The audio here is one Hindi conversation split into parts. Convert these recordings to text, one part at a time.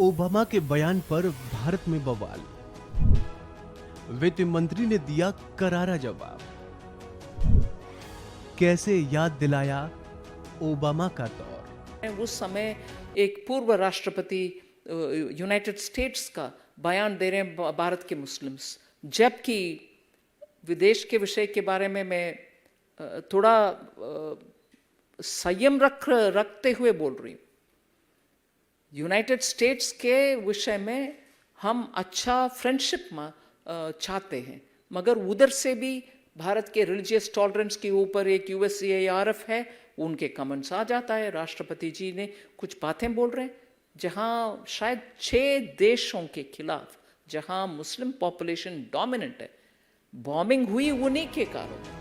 ओबामा के बयान पर भारत में बवाल। वित्त मंत्री ने दिया करारा जवाब। कैसे याद दिलाया ओबामा का दौर। उस समय एक पूर्व राष्ट्रपति यूनाइटेड स्टेट्स का बयान दे रहे हैं भारत के मुस्लिम्स, जबकि विदेश के विषय के बारे में मैं थोड़ा संयम रखते हुए बोल रही हूँ। यूनाइटेड स्टेट्स के विषय में हम अच्छा फ्रेंडशिप चाहते हैं, मगर उधर से भी भारत के रिलीजियस टॉलरेंस के ऊपर एक USCIRF है, उनके कमेंट्स आ जाता है। राष्ट्रपति जी ने कुछ बातें बोल रहे हैं जहां शायद 6 देशों के खिलाफ, जहां मुस्लिम पॉपुलेशन डोमिनेंट है, बॉम्बिंग हुई उन्हीं के कारण।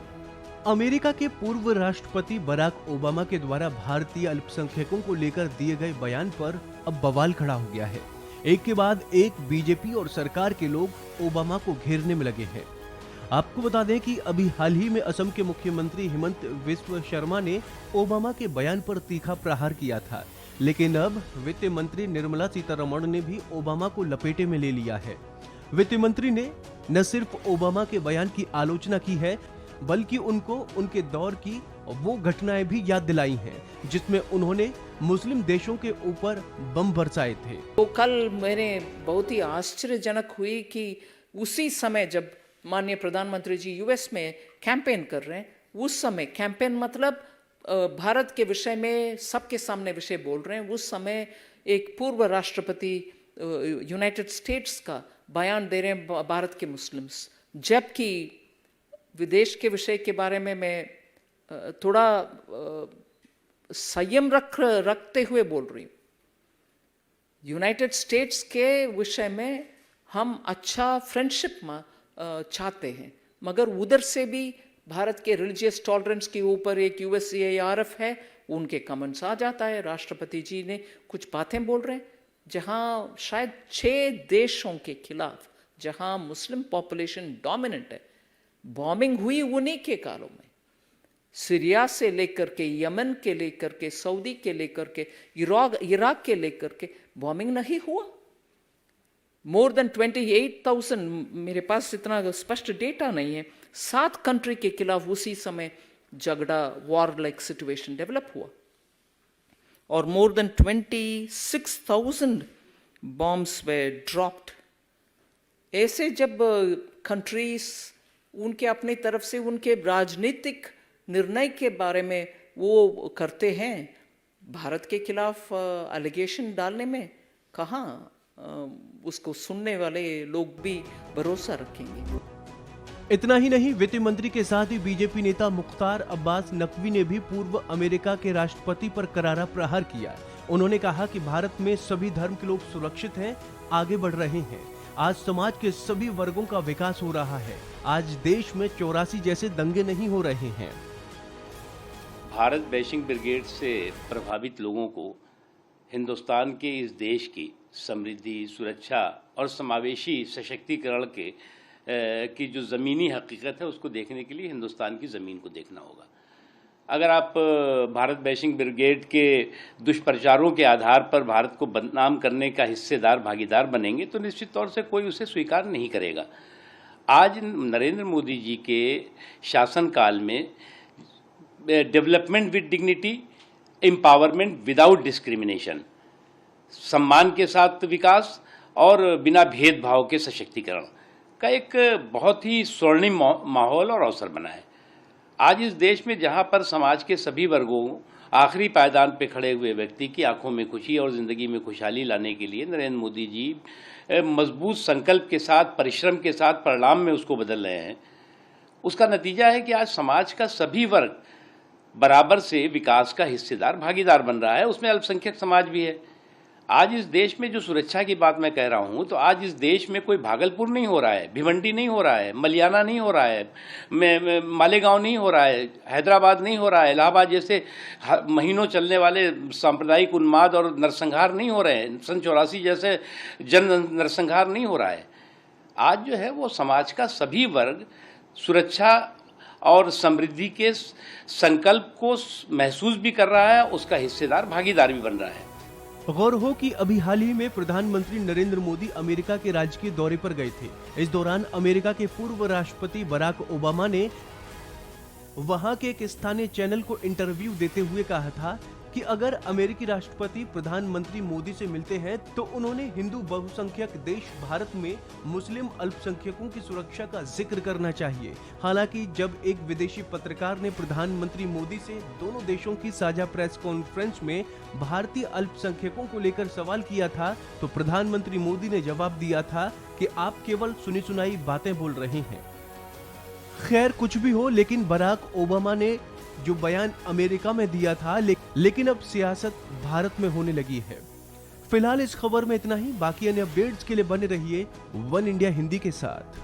अमेरिका के पूर्व राष्ट्रपति बराक ओबामा के द्वारा भारतीय अल्पसंख्यकों को लेकर दिए गए बयान पर अब बवाल खड़ा हो गया है। एक के बाद एक बीजेपी और सरकार के लोग ओबामा को घेरने में लगे हैं। आपको बता दें कि अभी हाल ही में असम के मुख्यमंत्री हिमंत बिस्वा शर्मा ने ओबामा के बयान पर तीखा प्रहार किया था, लेकिन अब वित्त मंत्री निर्मला सीतारमण ने भी ओबामा को लपेटे में ले लिया है। वित्त मंत्री ने न सिर्फ ओबामा के बयान की आलोचना की है, बल्कि उनको उनके दौर की वो घटनाएं भी याद दिलाई हैं जिसमें उन्होंने मुस्लिम देशों के ऊपर बम बरसाए थे। तो कल मैंने बहुत ही आश्चर्यजनक हुई कि उसी समय जब माननीय प्रधानमंत्री जी US में कैंपेन कर रहे हैं, उस समय कैंपेन मतलब भारत के विषय में सबके सामने विषय बोल रहे हैं, उस समय एक पूर्व राष्ट्रपति यूनाइटेड स्टेट्स का बयान दे रहे हैं भारत के मुस्लिम्स, जबकि विदेश के विषय के बारे में मैं थोड़ा संयम रखते हुए बोल रही हूँ। यूनाइटेड स्टेट्स के विषय में हम अच्छा फ्रेंडशिप चाहते हैं, मगर उधर से भी भारत के रिलीजियस टॉलरेंस के ऊपर एक USCIRF है, उनके कमेंट्स आ जाता है। राष्ट्रपति जी ने कुछ बातें बोल रहे हैं जहां शायद 6 देशों के खिलाफ, जहां मुस्लिम पॉपुलेशन डोमिनेंट है, बॉम्बिंग हुई उन्हीं के कालों में। सीरिया से लेकर के, यमन के लेकर के, सऊदी के लेकर के, इराक के लेकर के बॉम्बिंग नहीं हुआ। मोर देन 28,000, मेरे पास इतना स्पष्ट डेटा नहीं है, 7 कंट्री के खिलाफ उसी समय झगड़ा, वॉर लाइक सिचुएशन डेवलप हुआ, और मोर देन 26,000 बॉम्ब्स वे ड्रॉप्ड। ऐसे जब कंट्रीज उनके अपनी तरफ से उनके राजनीतिक निर्णय के बारे में वो करते हैं, भारत के खिलाफ एलिगेशन डालने में कहाँ उसको सुनने वाले लोग भी भरोसा रखेंगे। इतना ही नहीं, वित्त मंत्री के साथ ही बीजेपी नेता मुख्तार अब्बास नकवी ने भी पूर्व अमेरिका के राष्ट्रपति पर करारा प्रहार किया। उन्होंने कहा कि भारत में सभी धर्म के लोग सुरक्षित हैं, आगे बढ़ रहे हैं। आज समाज के सभी वर्गों का विकास हो रहा है। आज देश में 84 जैसे दंगे नहीं हो रहे हैं। भारत बैशिंग ब्रिगेड से प्रभावित लोगों को हिंदुस्तान के इस देश की समृद्धि, सुरक्षा और समावेशी सशक्तिकरण की जो ज़मीनी हकीकत है, उसको देखने के लिए हिंदुस्तान की ज़मीन को देखना होगा। अगर आप भारत बैशिंग ब्रिगेड के दुष्प्रचारों के आधार पर भारत को बदनाम करने का हिस्सेदार, भागीदार बनेंगे तो निश्चित तौर से कोई उसे स्वीकार नहीं करेगा। आज नरेंद्र मोदी जी के शासनकाल में development with dignity, empowerment without discrimination, सम्मान के साथ विकास और बिना भेदभाव के सशक्तिकरण का एक बहुत ही स्वर्णिम माहौल और अवसर बना है। आज इस देश में जहां पर समाज के सभी वर्गों, आखिरी पायदान पे खड़े हुए व्यक्ति की आंखों में खुशी और ज़िंदगी में खुशहाली लाने के लिए नरेंद्र मोदी जी मजबूत संकल्प के साथ, परिश्रम के साथ परिणाम में उसको बदल रहे हैं, उसका नतीजा है कि आज समाज का सभी वर्ग बराबर से विकास का हिस्सेदार, भागीदार बन रहा है। उसमें अल्पसंख्यक समाज भी है। आज इस देश में जो सुरक्षा की बात मैं कह रहा हूँ, तो आज इस देश में कोई भागलपुर नहीं हो रहा है, भिवंडी नहीं हो रहा है, मलियाना नहीं हो रहा है, मालेगांव नहीं हो रहा है, हैदराबाद नहीं हो रहा है, इलाहाबाद जैसे महीनों चलने वाले सांप्रदायिक उन्माद और नरसंहार नहीं हो रहे हैं, सन 84 जैसे जन नरसंहार नहीं हो रहा है। आज जो है वो समाज का सभी वर्ग सुरक्षा और समृद्धि के संकल्प को महसूस भी कर रहा है, उसका हिस्सेदार, भागीदार भी बन रहा है। गौर हो कि अभी हाल ही में प्रधानमंत्री नरेंद्र मोदी अमेरिका के राजकीय दौरे पर गए थे। इस दौरान अमेरिका के पूर्व राष्ट्रपति बराक ओबामा ने वहां के एक स्थानीय चैनल को इंटरव्यू देते हुए कहा था कि अगर अमेरिकी राष्ट्रपति प्रधानमंत्री मोदी से मिलते हैं तो उन्होंने हिंदू बहुसंख्यक देश भारत में मुस्लिम अल्पसंख्यकों की सुरक्षा का जिक्र करना चाहिए। हालांकि जब एक विदेशी पत्रकार ने प्रधानमंत्री मोदी से दोनों देशों की साझा प्रेस कॉन्फ्रेंस में भारतीय अल्पसंख्यकों को लेकर सवाल किया था तो प्रधानमंत्री मोदी ने जवाब दिया था कि आप केवल सुनी सुनाई बातें बोल रहे हैं। खैर कुछ भी हो, लेकिन बराक ओबामा ने जो बयान अमेरिका में दिया था लेकिन अब सियासत भारत में होने लगी है। फिलहाल इस खबर में इतना ही। बाकी अन्य अपडेट्स के लिए बने रहिए वन इंडिया हिंदी के साथ।